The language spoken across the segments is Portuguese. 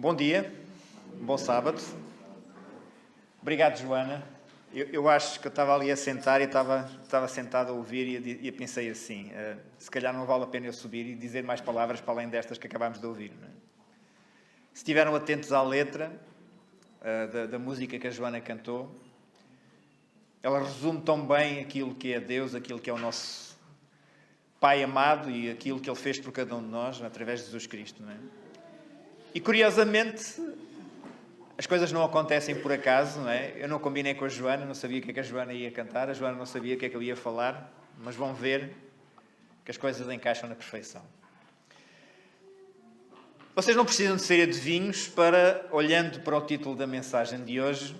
Bom dia, bom sábado. Obrigado, Joana. Eu acho que eu estava ali a sentar e estava sentado a ouvir e pensei assim, se calhar não vale a pena eu subir e dizer mais palavras para além destas que acabámos de ouvir. Não é? Se estiveram atentos à letra da música que a Joana cantou, ela resume tão bem aquilo que é Deus, aquilo que é o nosso Pai amado e aquilo que Ele fez por cada um de nós através de Jesus Cristo. Não é? E curiosamente, as coisas não acontecem por acaso, não é? Eu não combinei com a Joana, não sabia o que é que a Joana ia cantar, a Joana não sabia o que é que eu ia falar, mas vão ver que as coisas encaixam na perfeição. Vocês não precisam de ser adivinhos para, olhando para o título da mensagem de hoje,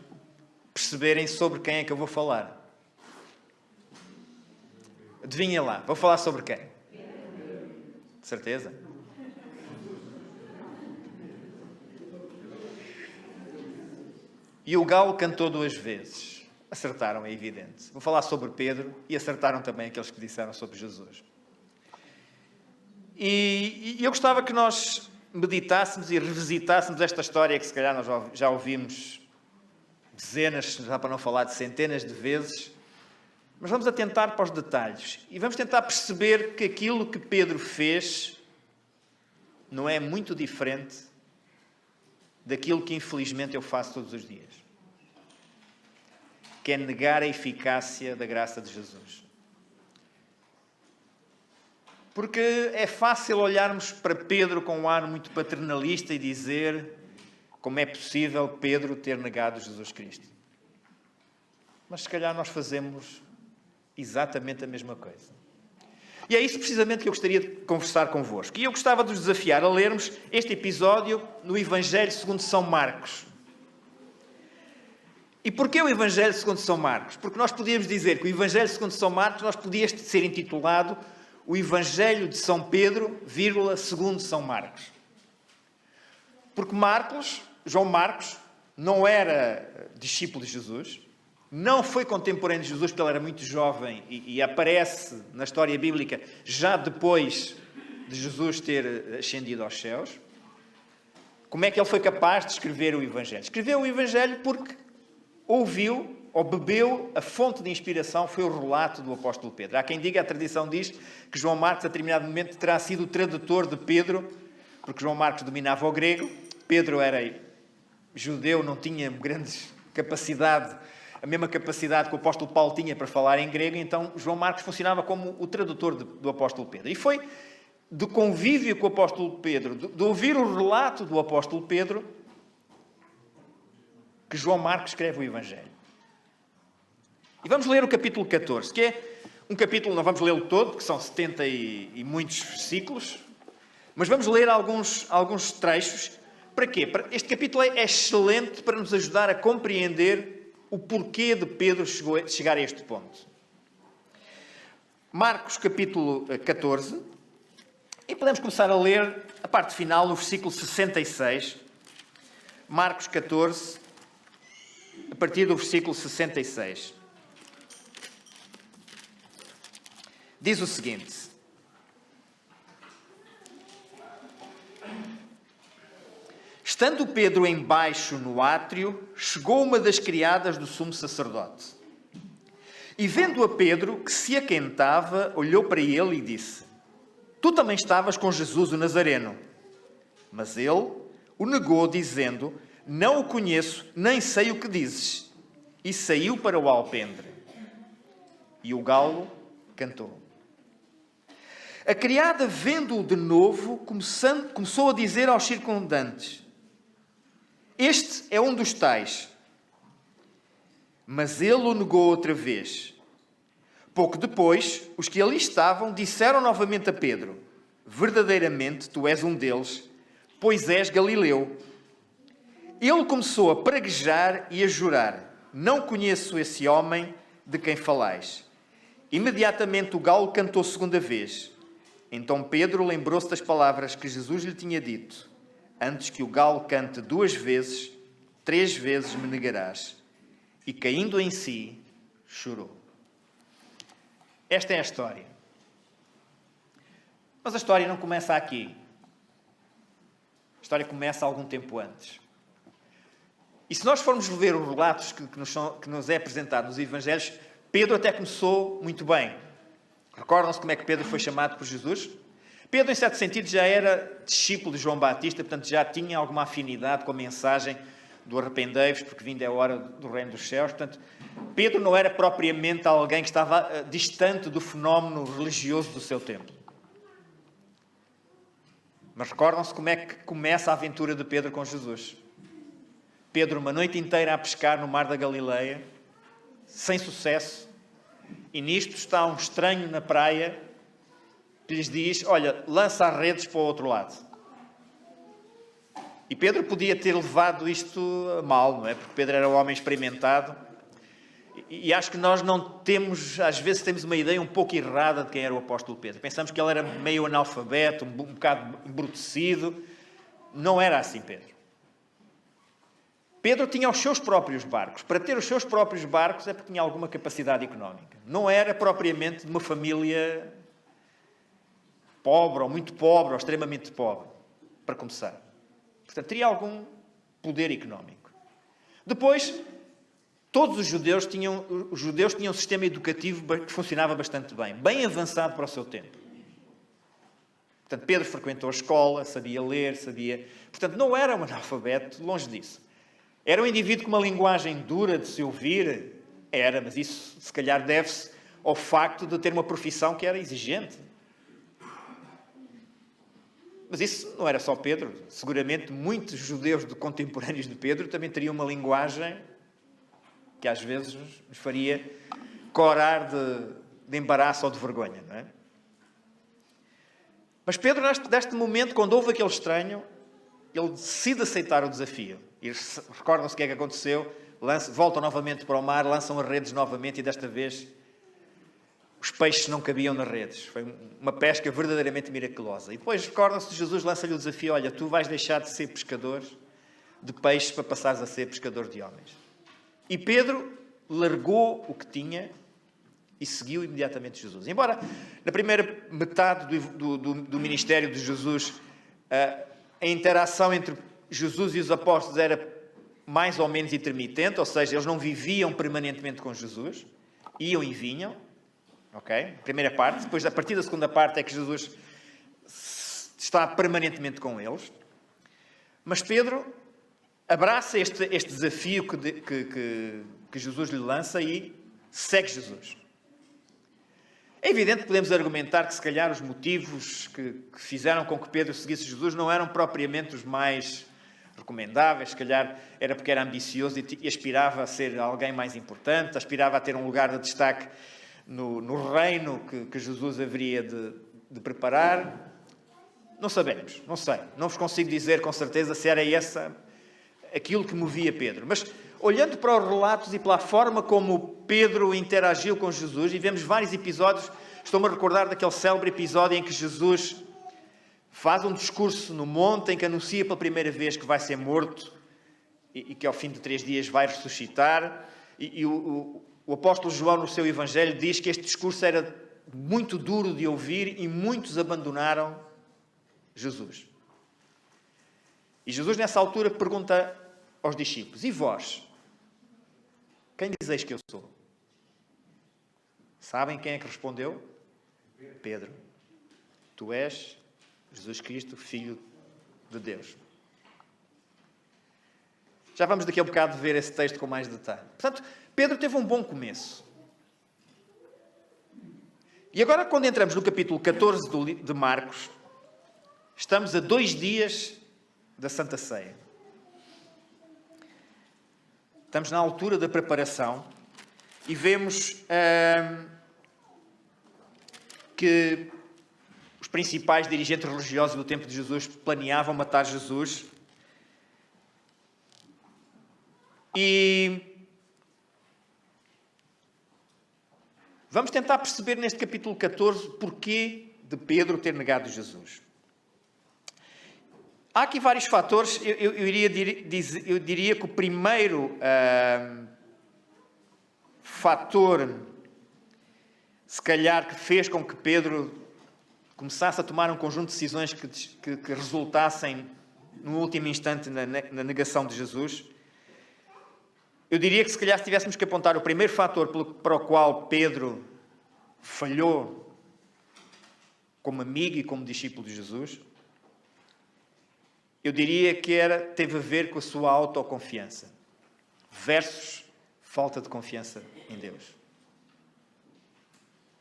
perceberem sobre quem é que eu vou falar. Adivinhem lá, vou falar sobre quem? De certeza? E o galo cantou 2 vezes. Acertaram, é evidente. Vou falar sobre Pedro e acertaram também aqueles que disseram sobre Jesus. E eu gostava que nós meditássemos e revisitássemos esta história que se calhar nós já ouvimos dezenas, já para não falar de centenas de vezes, mas vamos atentar para os detalhes e vamos tentar perceber que aquilo que Pedro fez não é muito diferente daquilo que infelizmente eu faço todos os dias, que é negar a eficácia da graça de Jesus. Porque é fácil olharmos para Pedro com um ar muito paternalista e dizer como é possível Pedro ter negado Jesus Cristo. Mas se calhar nós fazemos exatamente a mesma coisa. E é isso precisamente que eu gostaria de conversar convosco. E eu gostava de vos desafiar a lermos este episódio no Evangelho segundo São Marcos. E porquê o Evangelho segundo São Marcos? Porque nós podíamos dizer que o Evangelho segundo São Marcos podia ser intitulado o Evangelho de São Pedro, segundo São Marcos. Porque João Marcos, não era discípulo de Jesus, não foi contemporâneo de Jesus porque ele era muito jovem e aparece na história bíblica já depois de Jesus ter ascendido aos céus. Como é que ele foi capaz de escrever o Evangelho? Escreveu o Evangelho porque ouviu ou bebeu, a fonte de inspiração foi o relato do apóstolo Pedro. Há quem diga, a tradição diz, que João Marcos, a determinado momento, terá sido o tradutor de Pedro, porque João Marcos dominava o grego, Pedro era judeu, não tinha grande capacidade, a mesma capacidade que o apóstolo Paulo tinha para falar em grego, então João Marcos funcionava como o tradutor do apóstolo Pedro. E foi do convívio com o apóstolo Pedro, de ouvir o relato do apóstolo Pedro, que João Marcos escreve o Evangelho. E vamos ler o capítulo 14, que é um capítulo, não vamos lê-lo todo, porque são 70 e muitos versículos, mas vamos ler alguns trechos. Para quê? Este capítulo é excelente para nos ajudar a compreender o porquê de Pedro chegar a este ponto. Marcos, capítulo 14, e podemos começar a ler a parte final, no versículo 66. Marcos 14, a partir do versículo 66. Diz o seguinte: estando Pedro embaixo no átrio, chegou uma das criadas do sumo sacerdote. E vendo a Pedro, que se aquentava, olhou para ele e disse: tu também estavas com Jesus o Nazareno. Mas ele o negou, dizendo: não o conheço, nem sei o que dizes. E saiu para o alpendre. E o galo cantou. A criada, vendo-o de novo, começou a dizer aos circundantes: este é um dos tais. Mas ele o negou outra vez. Pouco depois, os que ali estavam disseram novamente a Pedro: verdadeiramente tu és um deles, pois és Galileu. Ele começou a praguejar e a jurar: não conheço esse homem de quem falais. Imediatamente o galo cantou segunda vez. Então Pedro lembrou-se das palavras que Jesus lhe tinha dito: antes que o galo cante 2 vezes, 3 vezes me negarás. E caindo em si, chorou. Esta é a história. Mas a história não começa aqui. A história começa algum tempo antes. E se nós formos ler os relatos que nos é apresentado nos Evangelhos, Pedro até começou muito bem. Recordam-se como é que Pedro foi chamado por Jesus? Pedro, em certo sentido, já era discípulo de João Batista, portanto já tinha alguma afinidade com a mensagem do arrependei-vos, porque vinda é a hora do reino dos céus. Portanto, Pedro não era propriamente alguém que estava distante do fenómeno religioso do seu tempo. Mas recordam-se como é que começa a aventura de Pedro com Jesus. Pedro, uma noite inteira a pescar no mar da Galileia, sem sucesso, e nisto está um estranho na praia que lhes diz, olha, lança as redes para o outro lado. E Pedro podia ter levado isto a mal, não é? Porque Pedro era um homem experimentado. E acho que nós não temos, às vezes temos uma ideia um pouco errada de quem era o apóstolo Pedro. Pensamos que ele era meio analfabeto, um bocado embrutecido. Não era assim, Pedro. Pedro tinha os seus próprios barcos. Para ter os seus próprios barcos é porque tinha alguma capacidade económica. Não era propriamente de uma família pobre, ou muito pobre, ou extremamente pobre, para começar. Portanto, teria algum poder económico. Depois, todos os judeus tinham um sistema educativo que funcionava bastante bem avançado para o seu tempo. Portanto, Pedro frequentou a escola, sabia ler, Portanto, não era um analfabeto, longe disso. Era um indivíduo com uma linguagem dura de se ouvir? Era, mas isso se calhar deve-se ao facto de ter uma profissão que era exigente. Mas isso não era só Pedro. Seguramente muitos judeus contemporâneos de Pedro também teriam uma linguagem que às vezes nos faria corar de embaraço ou de vergonha, não é? Mas Pedro, neste momento, quando houve aquele estranho, ele decide aceitar o desafio. E recordam-se o que é que aconteceu? Voltam novamente para o mar, lançam as redes novamente e desta vez os peixes não cabiam nas redes. Foi uma pesca verdadeiramente miraculosa. E depois recordam-se de Jesus, lança-lhe o desafio, olha, tu vais deixar de ser pescador de peixes para passares a ser pescador de homens. E Pedro largou o que tinha e seguiu imediatamente Jesus. Embora na primeira metade do ministério de Jesus a interação entre Jesus e os apóstolos era mais ou menos intermitente, ou seja, eles não viviam permanentemente com Jesus, iam e vinham, ok? Primeira parte. Depois, a partir da segunda parte, é que Jesus está permanentemente com eles. Mas Pedro abraça este desafio que Jesus lhe lança e segue Jesus. É evidente que podemos argumentar que, se calhar, os motivos que fizeram com que Pedro seguisse Jesus não eram propriamente os mais recomendáveis. Se calhar era porque era ambicioso e aspirava a ser alguém mais importante, aspirava a ter um lugar de destaque no reino que Jesus haveria de preparar. Não sabemos, não sei. Não vos consigo dizer com certeza se era aquilo que movia Pedro. Mas, olhando para os relatos e pela forma como Pedro interagiu com Jesus, e vemos vários episódios, estou-me a recordar daquele célebre episódio em que Jesus faz um discurso no monte em que anuncia pela primeira vez que vai ser morto e que ao fim de 3 dias vai ressuscitar. E o apóstolo João, no seu Evangelho, diz que este discurso era muito duro de ouvir e muitos abandonaram Jesus. E Jesus, nessa altura, pergunta aos discípulos, e vós? Quem dizeis que eu sou? Sabem quem é que respondeu? Pedro. Tu és Jesus Cristo, Filho de Deus. Já vamos daqui a um bocado ver esse texto com mais detalhe. Portanto, Pedro teve um bom começo. E agora, quando entramos no capítulo 14 de Marcos, estamos a 2 dias da Santa Ceia. Estamos na altura da preparação e vemos que os principais dirigentes religiosos do tempo de Jesus planeavam matar Jesus. E vamos tentar perceber neste capítulo 14 porquê de Pedro ter negado Jesus. Há aqui vários fatores. Eu diria que o primeiro fator, se calhar, que fez com que Pedro começasse a tomar um conjunto de decisões que resultassem no último instante, na negação de Jesus. Eu diria que se calhar se tivéssemos que apontar o primeiro fator para o qual Pedro falhou como amigo e como discípulo de Jesus, eu diria que teve a ver com a sua autoconfiança versus falta de confiança em Deus.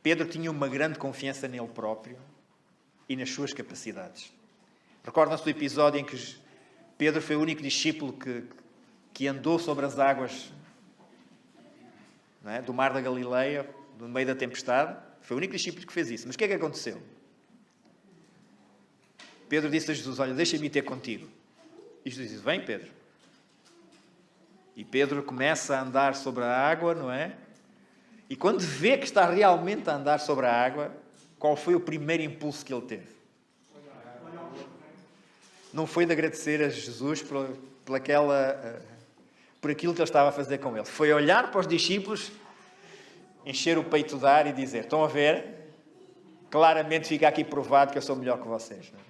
Pedro tinha uma grande confiança nele próprio e nas suas capacidades. Recordam-se do episódio em que Pedro foi o único discípulo que andou sobre as águas, não é? Do mar da Galileia, no meio da tempestade. Foi o único discípulo que fez isso. Mas o que é que aconteceu? Pedro disse a Jesus: olha, deixa-me ir ter contigo. E Jesus disse: vem, Pedro. E Pedro começa a andar sobre a água, não é? E quando vê que está realmente a andar sobre a água, qual foi o primeiro impulso que ele teve? Não foi de agradecer a Jesus por aquilo que ele estava a fazer com ele. Foi olhar para os discípulos, encher o peito de ar e dizer: estão a ver? Claramente fica aqui provado que eu sou melhor que vocês. Não é?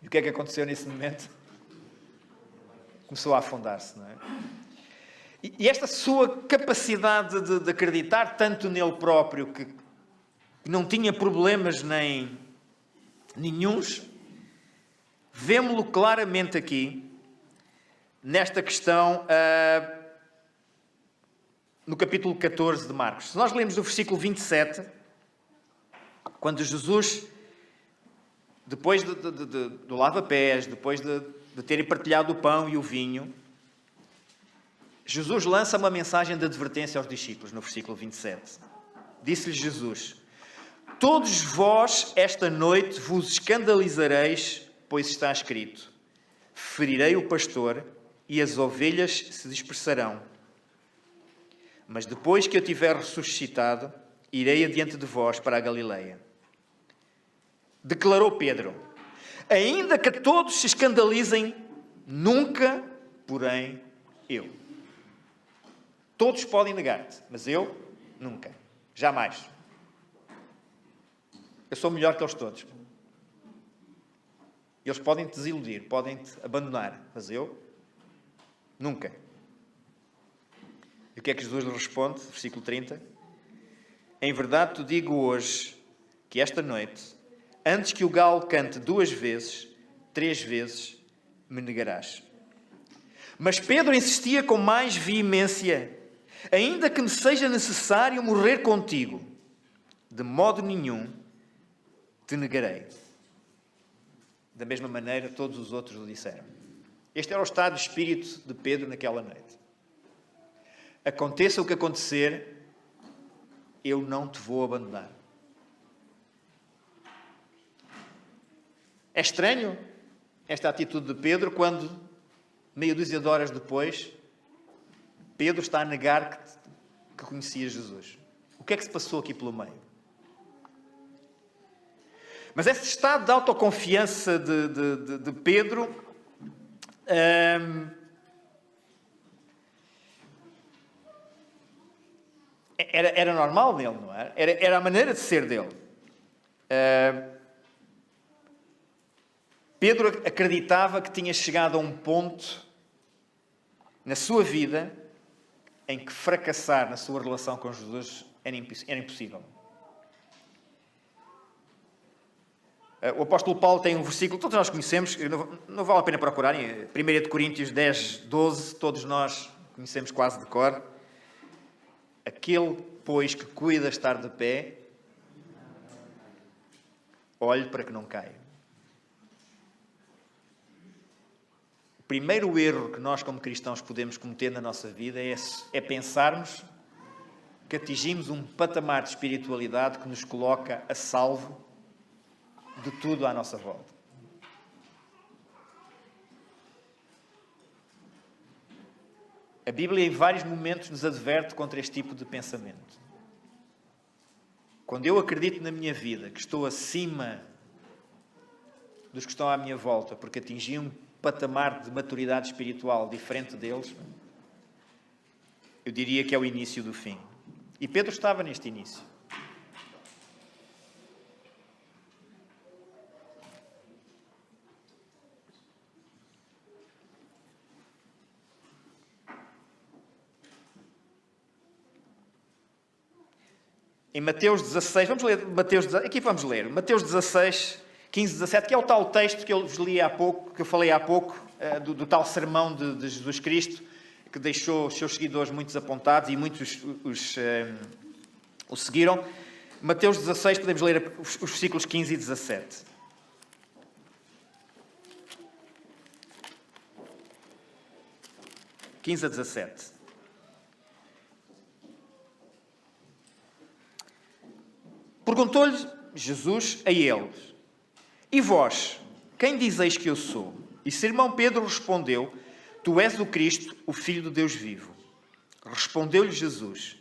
E o que é que aconteceu nesse momento? Começou a afundar-se, não é? E esta sua capacidade de acreditar tanto nele próprio, que não tinha problemas nenhuns, vemo-lo claramente aqui, nesta questão, no capítulo 14 de Marcos. Se nós lemos do versículo 27, quando Jesus, depois do lava-pés, depois de terem partilhado o pão e o vinho, Jesus lança uma mensagem de advertência aos discípulos, no versículo 27. Disse-lhes Jesus: todos vós esta noite vos escandalizareis, pois está escrito: ferirei o pastor e as ovelhas se dispersarão. Mas depois que eu tiver ressuscitado, irei adiante de vós para a Galileia. Declarou Pedro: ainda que todos se escandalizem, nunca, porém, eu. Todos podem negar-te, mas eu, nunca. Jamais. Eu sou melhor que eles todos. Eles podem te desiludir, podem te abandonar, mas eu, nunca. E o que é que Jesus lhe responde? Versículo 30. Em verdade te digo hoje que esta noite, antes que o galo cante 2 vezes, 3 vezes me negarás. Mas Pedro insistia com mais veemência: ainda que me seja necessário morrer contigo, de modo nenhum te negarei. Da mesma maneira, todos os outros o disseram. Este era o estado de espírito de Pedro naquela noite. Aconteça o que acontecer, eu não te vou abandonar. É estranho esta atitude de Pedro quando, meia dúzia de horas depois, Pedro está a negar que conhecia Jesus. O que é que se passou aqui pelo meio? Mas esse estado de autoconfiança de Pedro era normal nele, não é? Era a maneira de ser dele. Pedro acreditava que tinha chegado a um ponto na sua vida em que fracassar na sua relação com Jesus era impossível. O apóstolo Paulo tem um versículo, todos nós conhecemos, não vale a pena procurarem, 1 Coríntios 10, 12, todos nós conhecemos quase de cor. Aquele, pois, que cuida estar de pé, olhe para que não caia. O primeiro erro que nós, como cristãos, podemos cometer na nossa vida é pensarmos que atingimos um patamar de espiritualidade que nos coloca a salvo de tudo à nossa volta. A Bíblia, em vários momentos, nos adverte contra este tipo de pensamento. Quando eu acredito na minha vida que estou acima dos que estão à minha volta, porque atingi um patamar de maturidade espiritual diferente deles, eu diria que é o início do fim. E Pedro estava neste início. em Mateus 16, vamos ler Mateus 16, aqui vamos ler, Mateus 16, 15, 17, que é o tal texto que eu vos li há pouco, que eu falei há pouco, do tal sermão de Jesus Cristo, que deixou os seus seguidores muito desapontados e muitos o seguiram. Mateus 16, podemos ler os versículos 15 e 17. (15 a 17). Perguntou-lhe Jesus a eles: E vós, quem dizeis que eu sou? E Simão Pedro respondeu: Tu és o Cristo, o Filho do Deus vivo. Respondeu-lhe Jesus: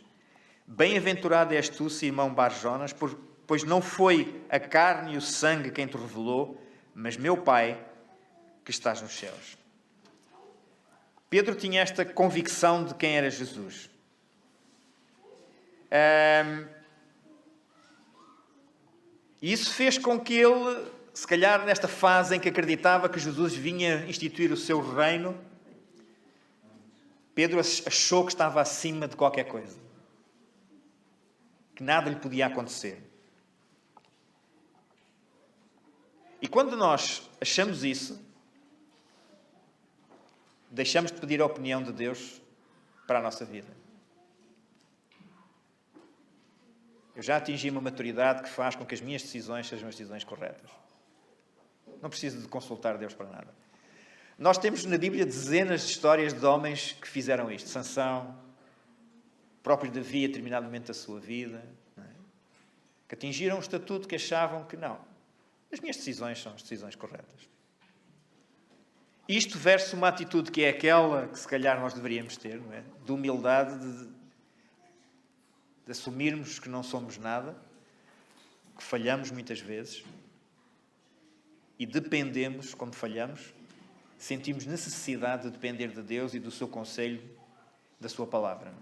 Bem-aventurado és tu, Simão Bar-Jonas, pois não foi a carne e o sangue quem te revelou, mas meu Pai que estás nos céus. Pedro tinha esta convicção de quem era Jesus. E isso fez com que ele, se calhar nesta fase em que acreditava que Jesus vinha instituir o seu reino, Pedro achou que estava acima de qualquer coisa. Que nada lhe podia acontecer. E quando nós achamos isso, deixamos de pedir a opinião de Deus para a nossa vida. Eu já atingi uma maturidade que faz com que as minhas decisões sejam as decisões corretas. Não preciso de consultar Deus para nada. Nós temos na Bíblia dezenas de histórias de homens que fizeram isto. Sansão, o próprio Davi a determinado momento da sua vida, não é? Que atingiram um estatuto que achavam que não. As minhas decisões são as decisões corretas. Isto versus uma atitude que é aquela que se calhar nós deveríamos ter, não é? De humildade, de assumirmos que não somos nada, que falhamos muitas vezes e dependemos, quando falhamos, sentimos necessidade de depender de Deus e do seu conselho, da sua palavra.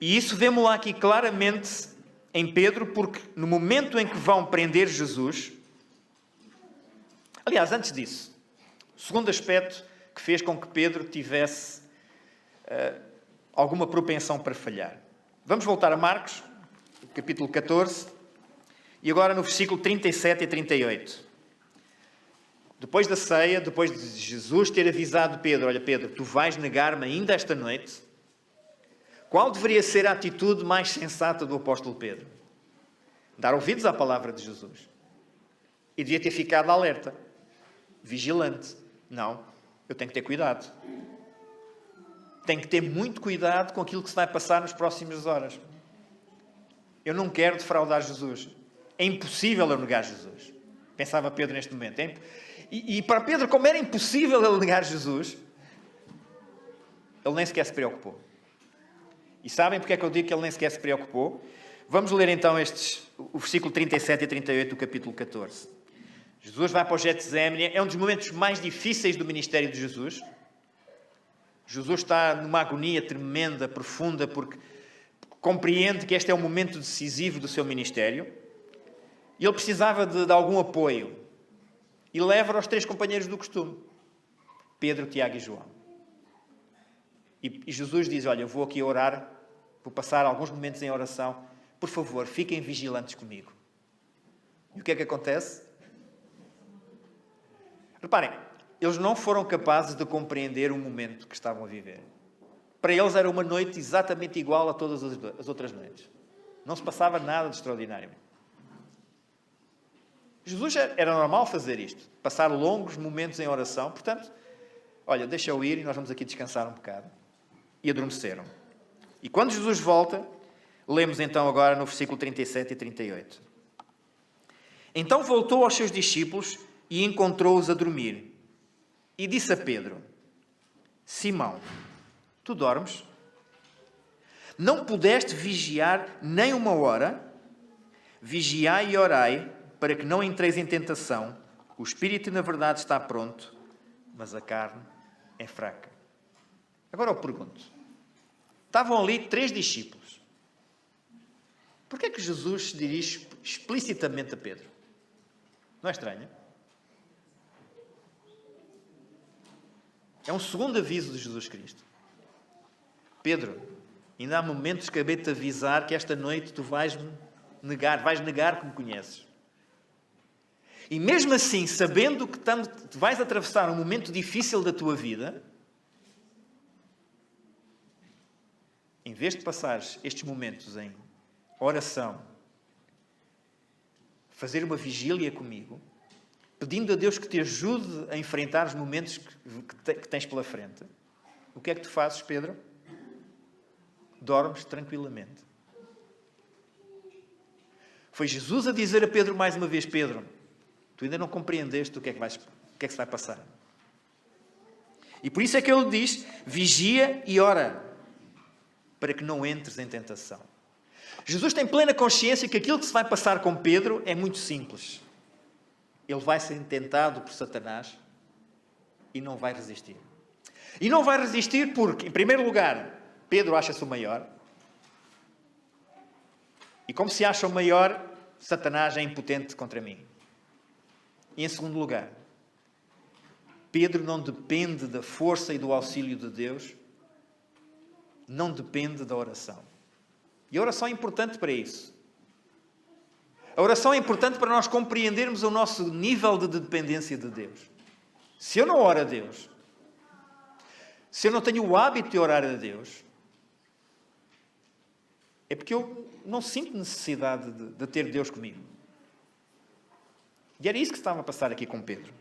E isso vemos lá aqui claramente em Pedro, porque no momento em que vão prender Jesus... Aliás, antes disso, o segundo aspecto que fez com que Pedro tivesse alguma propensão para falhar. Vamos voltar a Marcos, capítulo 14, e agora no versículo 37 e 38. Depois da ceia, depois de Jesus ter avisado Pedro: olha Pedro, tu vais negar-me ainda esta noite. Qual deveria ser a atitude mais sensata do apóstolo Pedro? Dar ouvidos à palavra de Jesus. E devia ter ficado alerta, vigilante. Não, eu tenho que ter cuidado. Tenho que ter muito cuidado com aquilo que se vai passar nas próximas horas. Eu não quero defraudar Jesus. É impossível eu negar Jesus. Pensava Pedro neste momento. E para Pedro, como era impossível ele negar Jesus, ele nem sequer se preocupou. E sabem porque é que eu digo que ele nem sequer se preocupou? Vamos ler então o versículo 37 e 38 do capítulo 14. Jesus vai para o Getsemane. É um dos momentos mais difíceis do ministério de Jesus. Jesus está numa agonia tremenda, profunda, porque compreende que este é o momento decisivo do seu ministério. E ele precisava de algum apoio. E leva os 3 companheiros do costume. Pedro, Tiago e João. E Jesus diz: olha, eu vou aqui orar, vou passar alguns momentos em oração. Por favor, fiquem vigilantes comigo. E o que é que acontece? Reparem, eles não foram capazes de compreender o momento que estavam a viver. Para eles era uma noite exatamente igual a todas as outras noites. Não se passava nada de extraordinário. Jesus era normal fazer isto, passar longos momentos em oração. Portanto, olha, deixa eu ir e nós vamos aqui descansar um bocado. E adormeceram. E quando Jesus volta, lemos então agora no versículo 37 e 38. Então voltou aos seus discípulos e encontrou-os a dormir. E disse a Pedro: Simão, tu dormes? Não pudeste vigiar nem uma hora? Vigiai e orai, para que não entreis em tentação. O espírito, na verdade, está pronto, mas a carne é fraca. Agora eu pergunto. Estavam ali 3 discípulos. Porquê é que Jesus se dirige explicitamente a Pedro? Não é estranho? É um segundo aviso de Jesus Cristo. Pedro, Ainda há momentos que acabei de te avisar que esta noite tu vais negar que me conheces. E mesmo assim, sabendo que vais atravessar um momento difícil da tua vida, em vez de passares estes momentos em oração, fazer uma vigília comigo, pedindo a Deus que te ajude a enfrentar os momentos que tens pela frente, o que é que tu fazes, Pedro? Dormes tranquilamente. Foi Jesus a dizer a Pedro mais uma vez: Pedro, tu ainda não compreendeste o que é que se vai passar. E por isso é que ele diz: vigia e ora, para que não entres em tentação. Jesus tem plena consciência que aquilo que se vai passar com Pedro é muito simples. Ele vai ser tentado por Satanás e não vai resistir. E não vai resistir porque, em primeiro lugar, Pedro acha-se o maior. E como se acha o maior, Satanás é impotente contra mim. E em segundo lugar, Pedro não depende da força e do auxílio de Deus, não depende da oração. E a oração é importante para isso. A oração é importante para nós compreendermos o nosso nível de dependência de Deus. Se eu não oro a Deus, se eu não tenho o hábito de orar a Deus, é porque eu não sinto necessidade de ter Deus comigo. E era isso que estava a passar aqui com Pedro.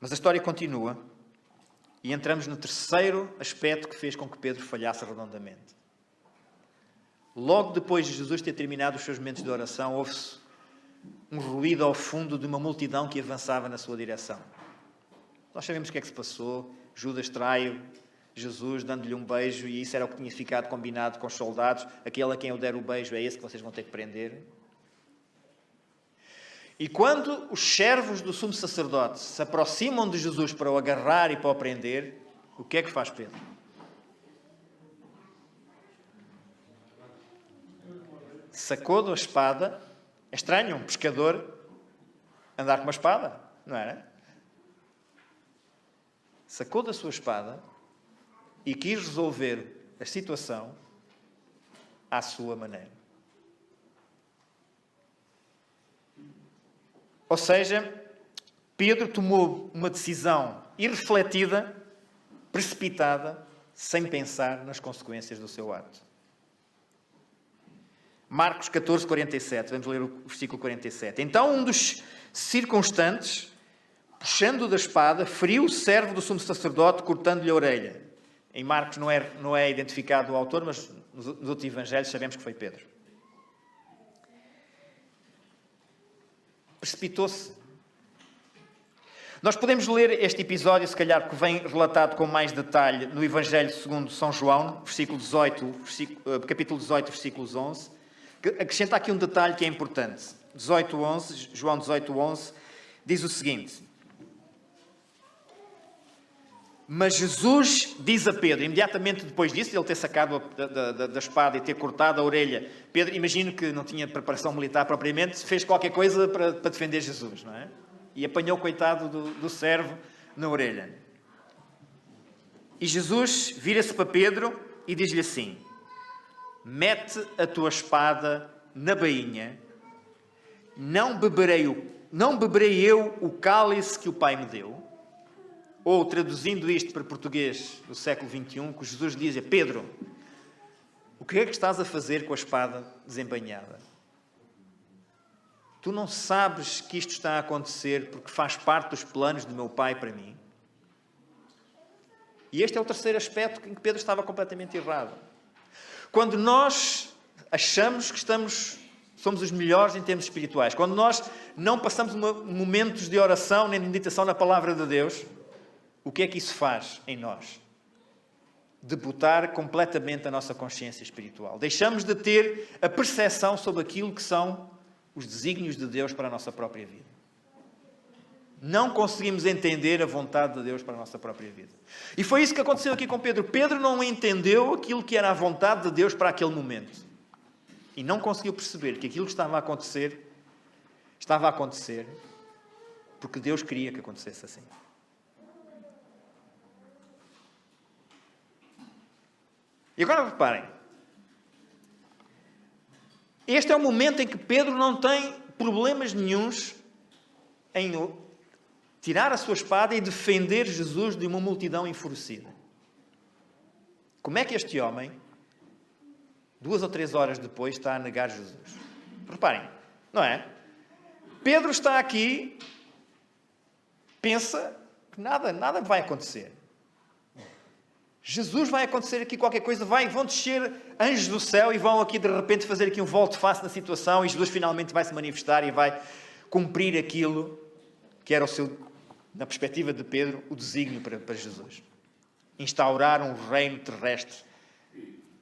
Mas a história continua e entramos no terceiro aspecto que fez com que Pedro falhasse redondamente. Logo depois de Jesus ter terminado os seus momentos de oração, houve-se um ruído ao fundo de uma multidão que avançava na sua direção. Nós sabemos o que é que se passou. Judas trai Jesus, dando-lhe um beijo, e isso era o que tinha ficado combinado com os soldados. Aquele a quem eu der o beijo é esse que vocês vão ter que prender. E quando os servos do sumo sacerdote se aproximam de Jesus para o agarrar e para o prender, o que é que faz Pedro? Sacou da espada. É estranho um pescador andar com uma espada, não era? Sacou da sua espada e quis resolver a situação à sua maneira. Ou seja, Pedro tomou uma decisão irrefletida, precipitada, sem pensar nas consequências do seu ato. Marcos 14, 47. Vamos ler o versículo 47. Então um dos circunstantes, puxando da espada, feriu o servo do sumo sacerdote, cortando-lhe a orelha. Em Marcos não é identificado o autor, mas nos outros evangelhos sabemos que foi Pedro. Precipitou-se. Nós podemos ler este episódio, se calhar, que vem relatado com mais detalhe no Evangelho segundo São João, capítulo 18, versículos 11, que acrescenta aqui um detalhe que é importante. João 18, 11, diz o seguinte: mas Jesus diz a Pedro, imediatamente depois disso, de ele ter sacado da espada e ter cortado a orelha, Pedro, imagino que não tinha preparação militar propriamente, fez qualquer coisa para defender Jesus, não é? E apanhou o coitado do servo na orelha. E Jesus vira-se para Pedro e diz-lhe assim: mete a tua espada na bainha, não beberei eu o cálice que o Pai me deu. Ou, traduzindo isto para português do século XXI, o que Jesus diz é: Pedro, o que é que estás a fazer com a espada desembainhada? Tu não sabes que isto está a acontecer porque faz parte dos planos do meu Pai para mim? E este é o terceiro aspecto em que Pedro estava completamente errado. Quando nós achamos que somos os melhores em termos espirituais, quando nós não passamos momentos de oração nem de meditação na palavra de Deus, o que é que isso faz em nós? Debutar completamente a nossa consciência espiritual. Deixamos de ter a percepção sobre aquilo que são os desígnios de Deus para a nossa própria vida. Não conseguimos entender a vontade de Deus para a nossa própria vida. E foi isso que aconteceu aqui com Pedro. Pedro não entendeu aquilo que era a vontade de Deus para aquele momento. E não conseguiu perceber que aquilo que estava a acontecer porque Deus queria que acontecesse assim. E agora reparem. Este é o momento em que Pedro não tem problemas nenhuns em tirar a sua espada e defender Jesus de uma multidão enfurecida. Como é que este homem, 2 ou 3 horas depois, está a negar Jesus? Reparem, não é? Pedro está aqui, pensa que nada vai acontecer. Jesus vai acontecer aqui qualquer coisa, vão descer anjos do céu e vão aqui de repente fazer aqui um volte-face na situação e Jesus finalmente vai se manifestar e vai cumprir aquilo que era o seu, na perspectiva de Pedro, o desígnio para Jesus. Instaurar um reino terrestre,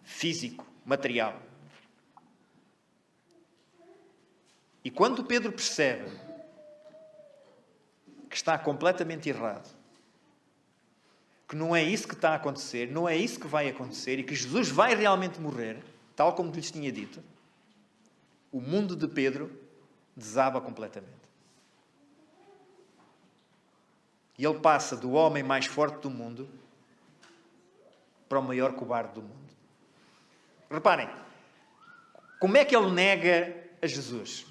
físico, material. E quando Pedro percebe que está completamente errado, que não é isso que está a acontecer, não é isso que vai acontecer e que Jesus vai realmente morrer, tal como lhes tinha dito, o mundo de Pedro desaba completamente. E ele passa do homem mais forte do mundo para o maior cobarde do mundo. Reparem, como é que ele nega a Jesus?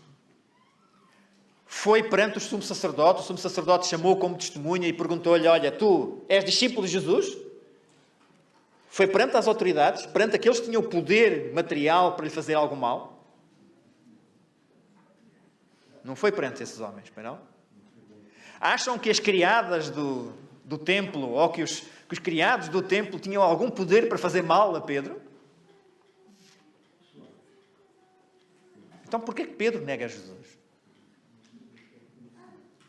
Foi perante o sumo sacerdote chamou-o como testemunha e perguntou-lhe, olha, tu és discípulo de Jesus? Foi perante as autoridades, perante aqueles que tinham poder material para lhe fazer algo mal? Não foi perante esses homens, pois não? Acham que as criadas do templo, ou que os criados do templo tinham algum poder para fazer mal a Pedro? Então porquê que Pedro nega a Jesus?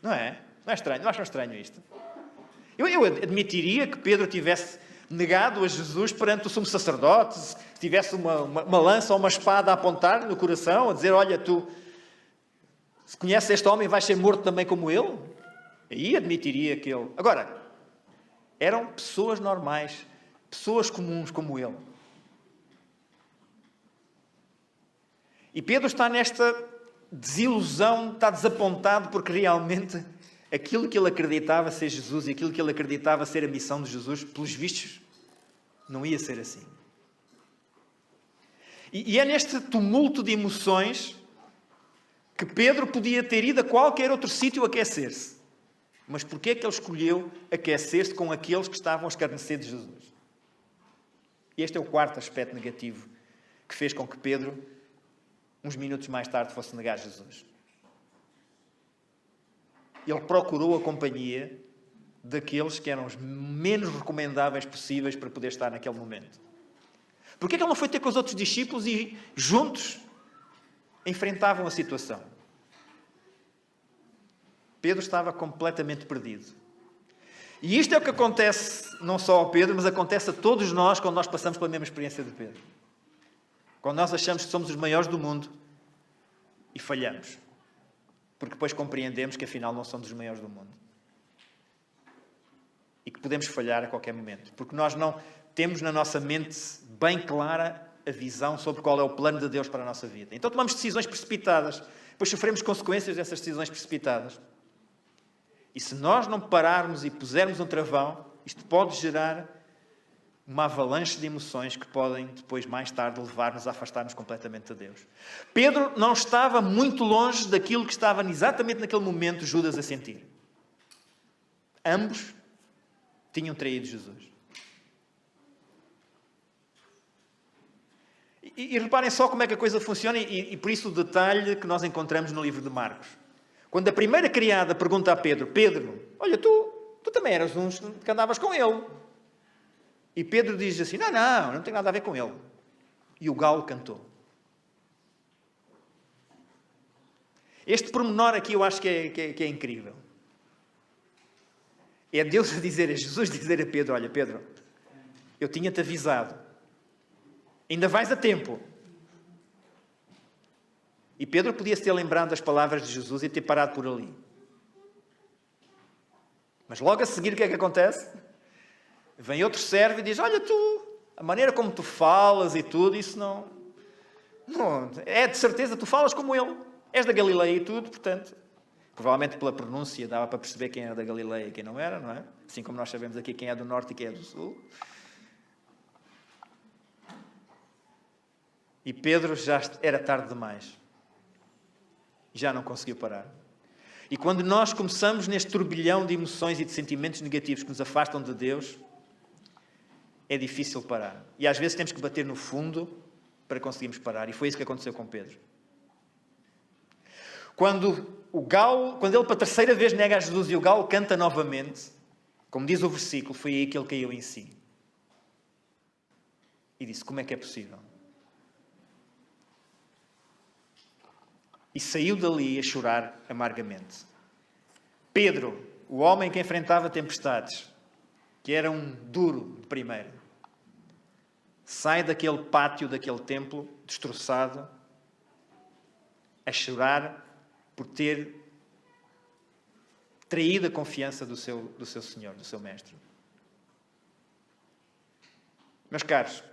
Não é? Não é estranho? Não acham estranho isto? Eu admitiria que Pedro tivesse negado a Jesus perante o sumo sacerdote, se tivesse uma lança ou uma espada a apontar no coração, a dizer, olha, tu, se conheces este homem, vais ser morto também como ele? Aí admitiria que ele... Agora, eram pessoas normais, pessoas comuns como ele. E Pedro está nesta desilusão, está desapontado porque realmente aquilo que ele acreditava ser Jesus e aquilo que ele acreditava ser a missão de Jesus, pelos vistos, não ia ser assim. E é neste tumulto de emoções que Pedro podia ter ido a qualquer outro sítio aquecer-se. Mas porquê é que ele escolheu aquecer-se com aqueles que estavam a escarnecer de Jesus? Este é o quarto aspecto negativo que fez com que Pedro, uns minutos mais tarde, fosse negar Jesus. Ele procurou a companhia daqueles que eram os menos recomendáveis possíveis para poder estar naquele momento. Porquê é que ele não foi ter com os outros discípulos e juntos enfrentavam a situação? Pedro estava completamente perdido. E isto é o que acontece não só ao Pedro, mas acontece a todos nós quando nós passamos pela mesma experiência de Pedro. Quando nós achamos que somos os maiores do mundo e falhamos. Porque depois compreendemos que afinal não somos os maiores do mundo. E que podemos falhar a qualquer momento. Porque nós não temos na nossa mente bem clara a visão sobre qual é o plano de Deus para a nossa vida. Então tomamos decisões precipitadas. Depois sofremos consequências dessas decisões precipitadas. E se nós não pararmos e pusermos um travão, isto pode gerar uma avalanche de emoções que podem depois, mais tarde, levar-nos a afastar-nos completamente de Deus. Pedro não estava muito longe daquilo que estava exatamente naquele momento Judas a sentir. Ambos tinham traído Jesus. E reparem só como é que a coisa funciona e por isso o detalhe que nós encontramos no livro de Marcos. Quando a primeira criada pergunta a Pedro, Pedro, olha, tu também eras um que andavas com ele. E Pedro diz assim, não tem nada a ver com ele. E o galo cantou. Este pormenor aqui eu acho que é incrível. É Deus a dizer, é Jesus dizer a Pedro, olha Pedro, eu tinha-te avisado. Ainda vais a tempo. E Pedro podia-se ter lembrado das palavras de Jesus e ter parado por ali. Mas logo a seguir o que é que acontece? Vem outro servo e diz, olha tu, a maneira como tu falas e tudo, isso não é de certeza, tu falas como ele. És da Galileia e tudo, portanto, provavelmente pela pronúncia dava para perceber quem era da Galileia e quem não era, não é? Assim como nós sabemos aqui quem é do norte e quem é do sul. E Pedro já era tarde demais. Já não conseguiu parar. E quando nós começamos neste turbilhão de emoções e de sentimentos negativos que nos afastam de Deus, é difícil parar. E às vezes temos que bater no fundo para conseguirmos parar. E foi isso que aconteceu com Pedro. Quando ele pela terceira vez nega a Jesus e o galo canta novamente, como diz o versículo, foi aí que ele caiu em si. E disse, como é que é possível? E saiu dali a chorar amargamente. Pedro, o homem que enfrentava tempestades, que era um duro de primeira, sai daquele pátio, daquele templo, destroçado, a chorar por ter traído a confiança do seu Senhor, do seu Mestre. Meus caros,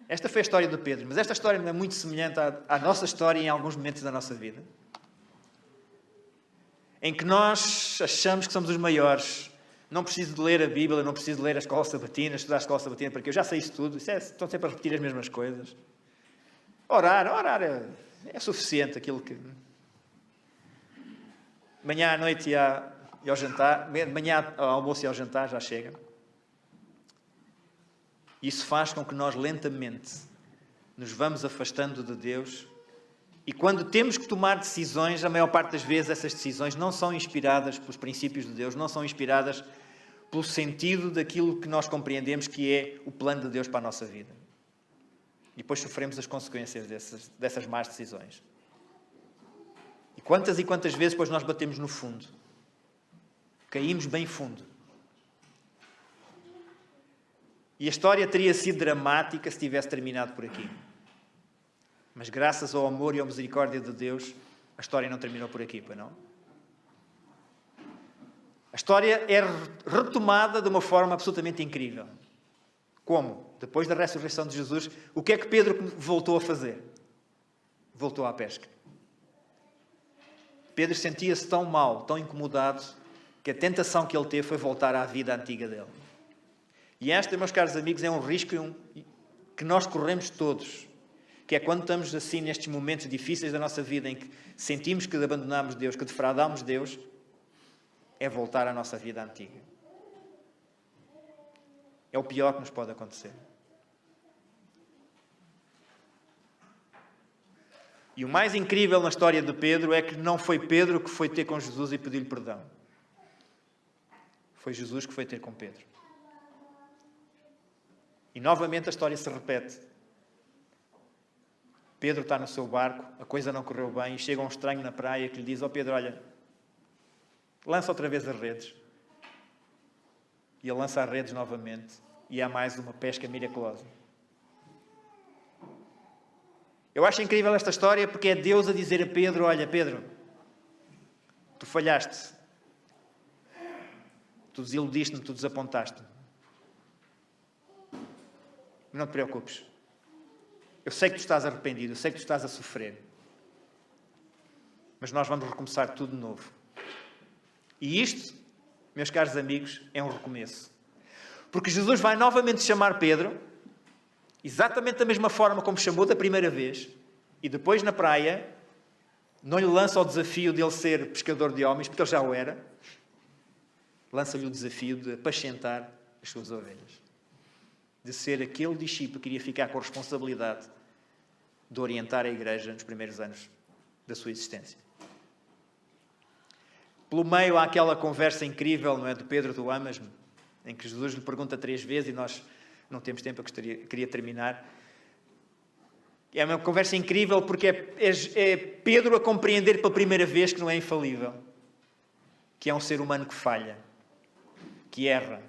esta foi a história de Pedro, mas esta história não é muito semelhante à nossa história em alguns momentos da nossa vida, em que nós achamos que somos os maiores. Não preciso de ler a Bíblia, não preciso de ler a escola sabatina, estudar a escola sabatina, porque eu já sei isso tudo. Estão sempre a repetir as mesmas coisas. Orar é suficiente aquilo que... Manhã à noite e ao jantar, manhã ao almoço e ao jantar já chega. Isso faz com que nós lentamente nos vamos afastando de Deus e quando temos que tomar decisões, a maior parte das vezes essas decisões não são inspiradas pelos princípios de Deus, não são inspiradas pelo sentido daquilo que nós compreendemos que é o plano de Deus para a nossa vida. E depois sofremos as consequências dessas más decisões. E quantas vezes depois nós batemos no fundo? Caímos bem fundo. E a história teria sido dramática se tivesse terminado por aqui. Mas graças ao amor e à misericórdia de Deus, a história não terminou por aqui, pois não? A história é retomada de uma forma absolutamente incrível. Como? Depois da ressurreição de Jesus, o que é que Pedro voltou a fazer? Voltou à pesca. Pedro sentia-se tão mal, tão incomodado, que a tentação que ele teve foi voltar à vida antiga dele. E esta, meus caros amigos, é um risco que nós corremos todos. Que é quando estamos assim nestes momentos difíceis da nossa vida em que sentimos que abandonamos Deus, que defraudamos Deus, é voltar à nossa vida antiga. É o pior que nos pode acontecer. E o mais incrível na história de Pedro é que não foi Pedro que foi ter com Jesus e pedir-lhe perdão. Foi Jesus que foi ter com Pedro. E novamente a história se repete. Pedro está no seu barco, a coisa não correu bem, e chega um estranho na praia que lhe diz, Pedro, olha, lança outra vez as redes. E ele lança as redes novamente, e há mais uma pesca miraculosa. Eu acho incrível esta história porque é Deus a dizer a Pedro, olha Pedro, tu falhaste, tu desiludiste-me, tu desapontaste-me. Não te preocupes. Eu sei que tu estás arrependido, eu sei que tu estás a sofrer. Mas nós vamos recomeçar tudo de novo. E isto, meus caros amigos, é um recomeço. Porque Jesus vai novamente chamar Pedro, exatamente da mesma forma como chamou da primeira vez, e depois na praia, não lhe lança o desafio de ele ser pescador de homens, porque ele já o era. Lança-lhe o desafio de apacentar as suas ovelhas. De ser aquele discípulo que iria ficar com a responsabilidade de orientar a igreja nos primeiros anos da sua existência. Pelo meio há aquela conversa incrível, não é, de Pedro, tu amas-me? Em que Jesus lhe pergunta 3 vezes e nós não temos tempo, eu queria terminar. É uma conversa incrível porque é Pedro a compreender pela primeira vez que não é infalível. Que é um ser humano que falha, que erra.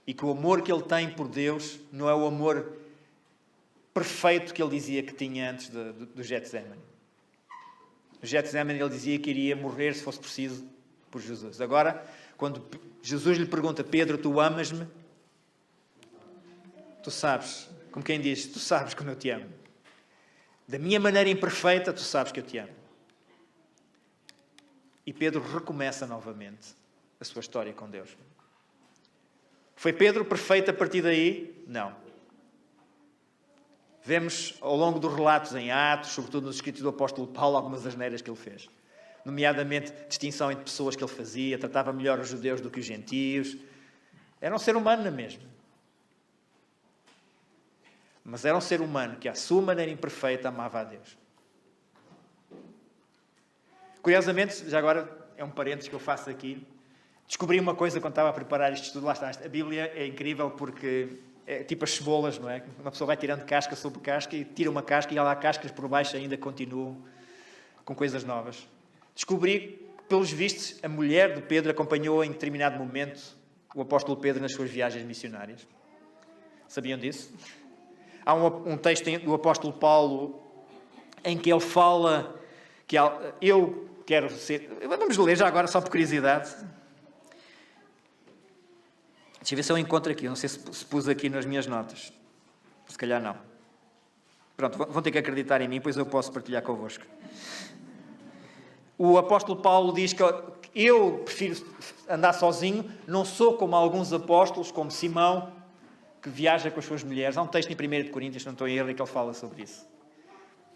E que o amor que ele tem por Deus não é o amor perfeito que ele dizia que tinha antes do Getsemane. No Getsemane ele dizia que iria morrer se fosse preciso por Jesus. Agora, quando Jesus lhe pergunta, Pedro, tu amas-me? Tu sabes, como quem diz, tu sabes como eu te amo. Da minha maneira imperfeita, tu sabes que eu te amo. E Pedro recomeça novamente a sua história com Deus. Foi Pedro perfeito a partir daí? Não. Vemos ao longo dos relatos em Atos, sobretudo nos escritos do apóstolo Paulo, algumas asneiras que ele fez. Nomeadamente, distinção entre pessoas que ele fazia, tratava melhor os judeus do que os gentios. Era um ser humano na mesma. Mas era um ser humano que, à sua maneira imperfeita, amava a Deus. Curiosamente, já agora é um parênteses que eu faço aqui, descobri uma coisa quando estava a preparar este estudo. Lá está, a Bíblia é incrível porque é tipo as cebolas, não é? Uma pessoa vai tirando casca sobre casca e tira uma casca e há lá cascas por baixo ainda continuam com coisas novas. Descobri que, pelos vistos, a mulher de Pedro acompanhou em determinado momento o apóstolo Pedro nas suas viagens missionárias. Sabiam disso? Há um texto do apóstolo Paulo em que ele fala que eu quero ser... Vamos ler já agora, só por curiosidade. Deixa eu ver se eu encontro aqui. Eu não sei se pus aqui nas minhas notas. Se calhar não. Pronto, vão ter que acreditar em mim, pois eu posso partilhar convosco. O apóstolo Paulo diz que eu prefiro andar sozinho, não sou como alguns apóstolos, como Simão, que viaja com as suas mulheres. Há um texto em 1 Coríntios, não estou em erro, que ele fala sobre isso.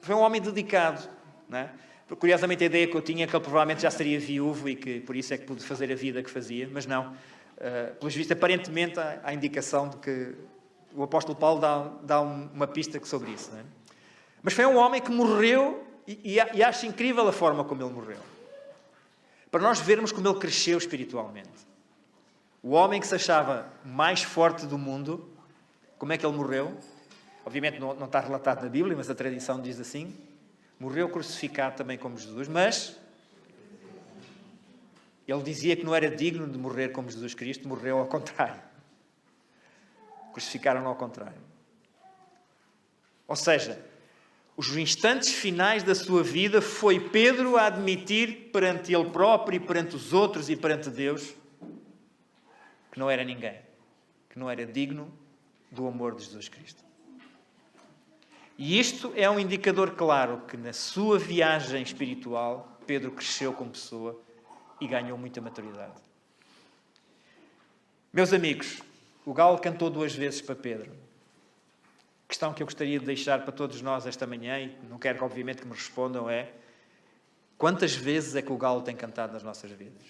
Foi um homem dedicado, não é? Curiosamente, a ideia que eu tinha é que ele provavelmente já seria viúvo e que por isso é que pôde fazer a vida que fazia, mas não. Pelos vistos, aparentemente, há a indicação de que o apóstolo Paulo dá uma pista sobre isso. Não é? Mas foi um homem que morreu e acho incrível a forma como ele morreu. Para nós vermos como ele cresceu espiritualmente. O homem que se achava mais forte do mundo, como é que ele morreu? Obviamente não está relatado na Bíblia, mas a tradição diz assim. Morreu crucificado também como Jesus, mas ele dizia que não era digno de morrer como Jesus Cristo, morreu ao contrário. Crucificaram-no ao contrário. Ou seja, os instantes finais da sua vida foi Pedro a admitir perante ele próprio e perante os outros e perante Deus que não era ninguém, que não era digno do amor de Jesus Cristo. E isto é um indicador claro que na sua viagem espiritual Pedro cresceu como pessoa e ganhou muita maturidade. Meus amigos, o galo cantou 2 vezes para Pedro. A questão que eu gostaria de deixar para todos nós esta manhã, e não quero obviamente que me respondam, é: quantas vezes é que o galo tem cantado nas nossas vidas?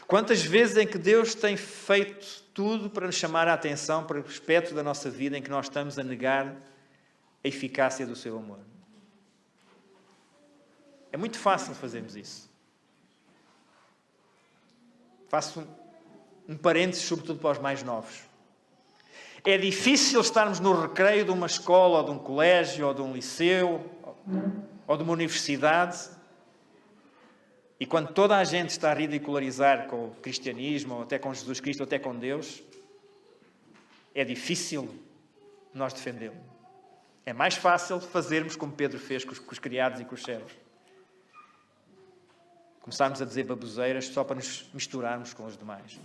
Quantas vezes é que Deus tem feito tudo para nos chamar a atenção para o aspecto da nossa vida em que nós estamos a negar a eficácia do seu amor? É muito fácil fazermos isso. Faço um parênteses, sobretudo para os mais novos. É difícil estarmos no recreio de uma escola, ou de um colégio, ou de um liceu, ou de uma universidade, e quando toda a gente está a ridicularizar com o cristianismo, ou até com Jesus Cristo, ou até com Deus, é difícil nós defendê-lo. É mais fácil fazermos como Pedro fez com os criados e com os servos. Começarmos a dizer baboseiras só para nos misturarmos com os demais.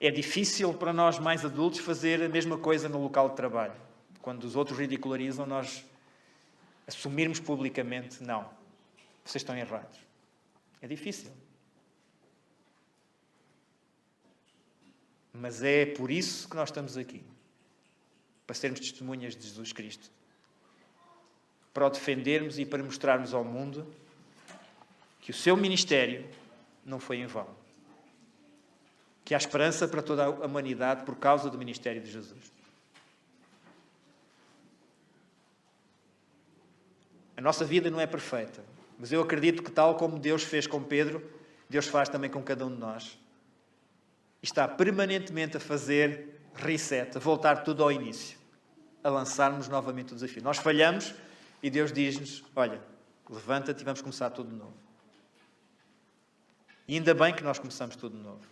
É difícil para nós mais adultos fazer a mesma coisa no local de trabalho. Quando os outros ridicularizam, nós assumirmos publicamente: não, vocês estão errados. É difícil. Mas é por isso que nós estamos aqui. Para sermos testemunhas de Jesus Cristo. Para o defendermos e para mostrarmos ao mundo que o seu ministério não foi em vão. Que há esperança para toda a humanidade por causa do ministério de Jesus. A nossa vida não é perfeita, mas eu acredito que, tal como Deus fez com Pedro, Deus faz também com cada um de nós. E está permanentemente a fazer reset, a voltar tudo ao início, a lançarmos novamente o desafio. Nós falhamos e Deus diz-nos: olha, levanta-te e vamos começar tudo de novo. E ainda bem que nós começamos tudo de novo.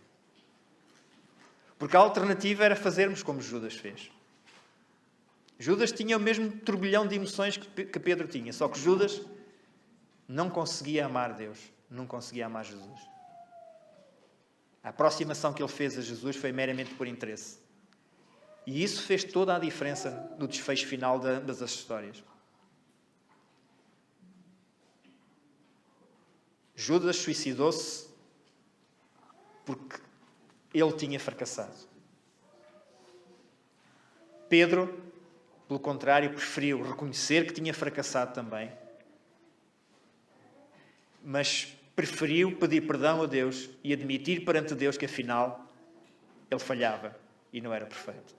Porque a alternativa era fazermos como Judas fez. Judas tinha o mesmo turbilhão de emoções que Pedro tinha, só que Judas não conseguia amar Deus, não conseguia amar Jesus. A aproximação que ele fez a Jesus foi meramente por interesse. E isso fez toda a diferença no desfecho final de ambas as histórias. Judas suicidou-se porque ele tinha fracassado. Pedro, pelo contrário, preferiu reconhecer que tinha fracassado também, mas preferiu pedir perdão a Deus e admitir perante Deus que, afinal, ele falhava e não era perfeito.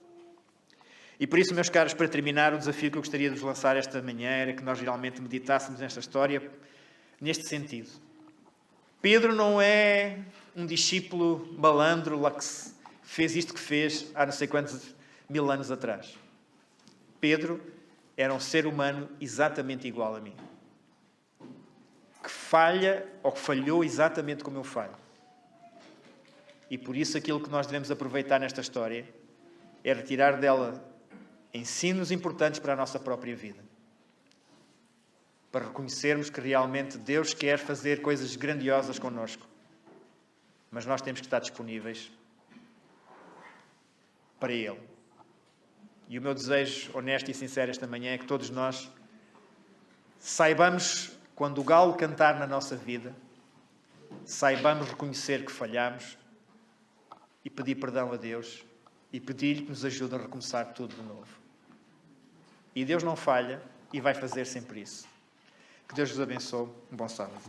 E por isso, meus caros, para terminar, o desafio que eu gostaria de vos lançar esta manhã era que nós realmente meditássemos nesta história neste sentido. Pedro não é um discípulo malandro lá que fez isto que fez há não sei quantos mil anos atrás. Pedro era um ser humano exatamente igual a mim, que falha ou que falhou exatamente como eu falho. E por isso aquilo que nós devemos aproveitar nesta história é retirar dela ensinos importantes para a nossa própria vida. Para reconhecermos que realmente Deus quer fazer coisas grandiosas connosco. Mas nós temos que estar disponíveis para Ele. E o meu desejo honesto e sincero esta manhã é que todos nós saibamos, quando o galo cantar na nossa vida, saibamos reconhecer que falhamos e pedir perdão a Deus e pedir-lhe que nos ajude a recomeçar tudo de novo. E Deus não falha e vai fazer sempre isso. Que Deus vos abençoe. Um bom sábado.